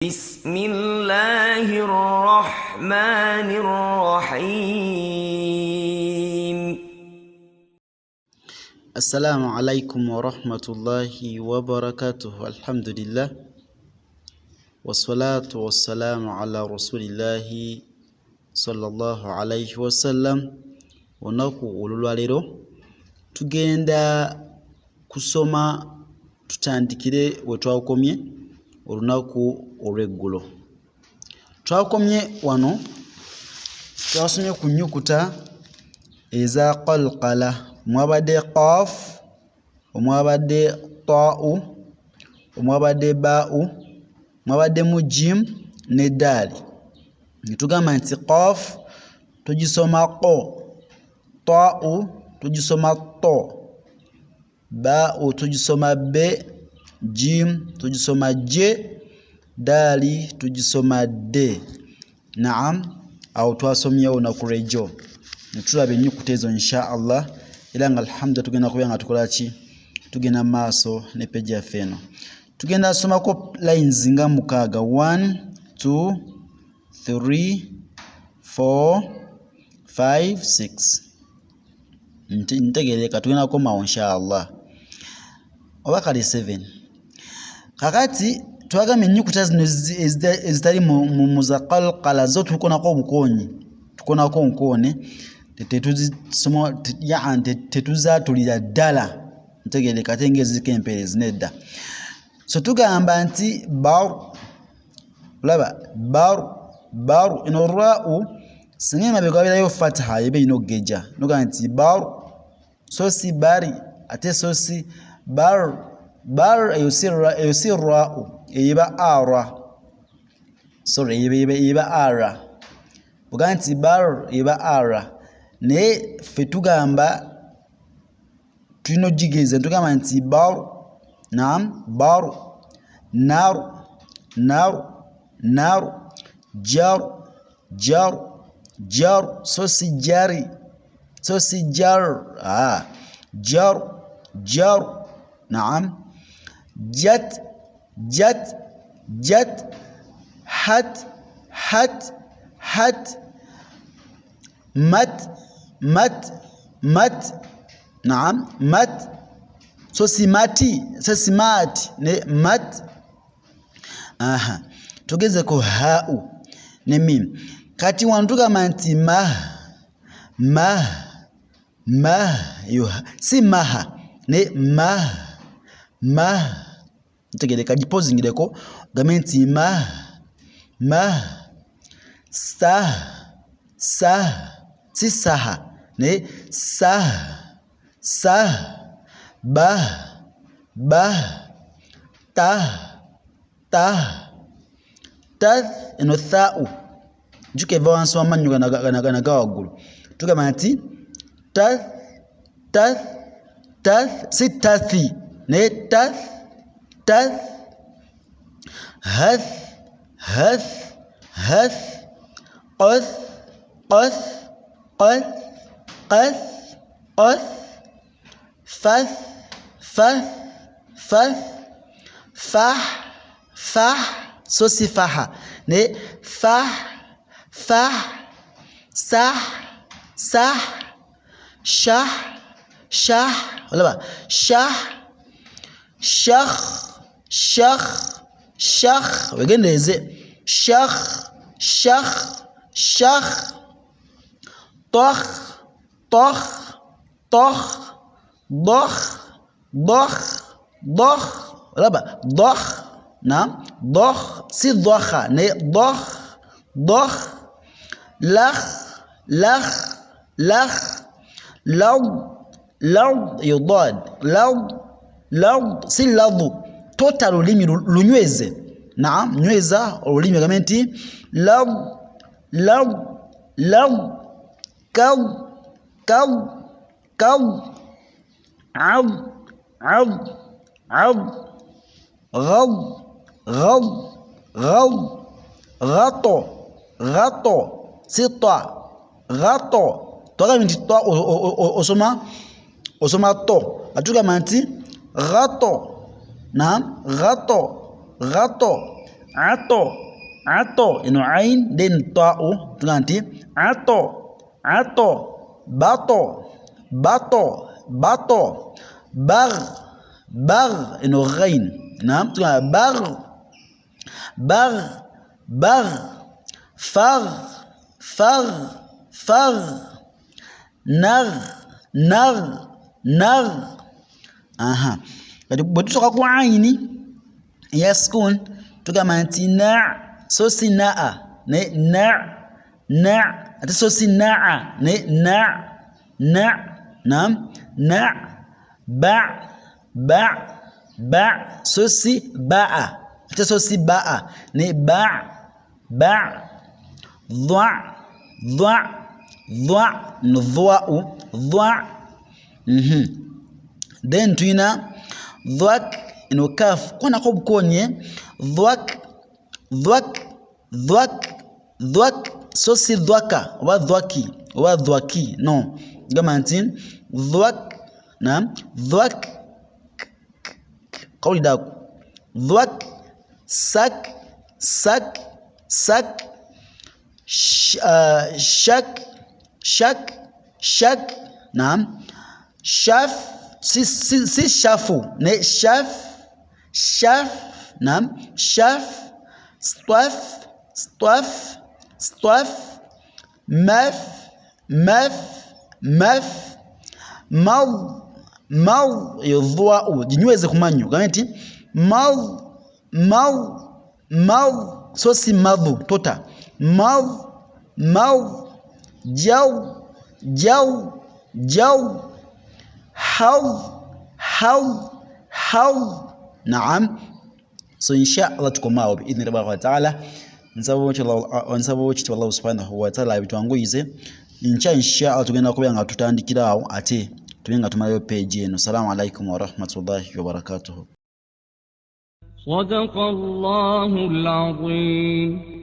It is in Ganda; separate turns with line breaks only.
بسم الله الرحمن الرحيم
السلام عليكم ورحمة الله وبركاته. الحمد لله والصلاة والسلام على رسول الله صلى الله عليه وسلم. Onaku olulwalero tugenda kusoma tutandikire wetwakomye olunaku olweggulo. Twakomye wano twasomye ku nnyukuta eza qalqala, mwabadde qaf, mwabadde ta'u, mwabadde ba'u, mwabadde mujim ne dali. Nitugamba nti qaf tugisoma qo, ta'u tugisoma to, ba'u tugisoma be, jim tugisoma je, dali tugisoma de. Naam, awo twasomyewo na kurejo. Netulaba ennyukuta ezo insha Allah, era nga alhamdulillah tugenda kubeera nga tukola ki, tugenda maaso ne page yaffe eno. Tugenda somako lines nga mukaaga, 1 2 3 4 5 6. Ntegereka tugenda kukomawo insha Allah, oba kale 7. Kakati twagamba ennyukuta zino ezitali mu za qalqala zo tukonako obukonyi, tukonako nkoone, tetuzatulira ddala, ntegereka ate ng'eziriko empeerezi nedda. So tugamba nti bar, olaba bar eno ra'u singa emabega wabeerayo fataha eba erina okugejja, nogamba nti bar so si bari ate so si bar. Bar eyo si ra'u, eba ara, sorry eba ara. Bugamba nti bar eba ara, naye ffe tugamba tulina ogigeeza, tugamba nti bar, naam, bar, nar, jar, so si jari, so si jar, jar, naam, jat, hat, mat, naam, mat, so si mati, so si mati, ne mat. Tugezeko ha'u ne mim. Kati wano tugamba nti ma, yo si maha ne ma. Ntegereka gipozingireko gambe nti ma, sa, si saha ne sa, ba, ta, eno tha'u juka eva wansi w'amannyo gana ga waggulu. Tugamba nti tath, si tathi ne tath, hath, fah, so si faha ne fah, sah, shah, olaba shakh, wegendeeze shakh, dokh, olaba dokh, naam, dokh si dokha ne dokh, lakh, lard yo dad, lard si ladu, total olulimi lunyweze, naam, nyweza olulimi gambe nti lard, kaw, ad, ghato si ta, ghato twagambye nti ta osoma to, atugamba nti ghato, naam, ghato, ato ino ain then ta'u tuganti ato bato bag ino ghain naam tugan bag fag nag aha kadi botusoka ku aini ya sukun tugamanti so si ne ati so si ne naam ba so si ati so si ne dha no dha then tuina dhak ino kaf kona ko bukonye dhak so si dhaka wa dhwaki no gamantin dhak na dhak qawli dak dhak sak shak naam shaf si shafu ne shaf naam shaf stwaf maf yudhwa'u jinyweze kumanyo gamenti so si madhu tota jaw how naam so insha Allah tukomao biidhni rabbi ta'ala nsabo chiti Allah subhanahu wa ta'ala bitwanguize insha Allah tugenda kubanga tutandikirawo ate tubenga tumalayo page eno. Assalamu alaikum wa rahmatullahi wa barakatuh.
Sadaqallahul azim.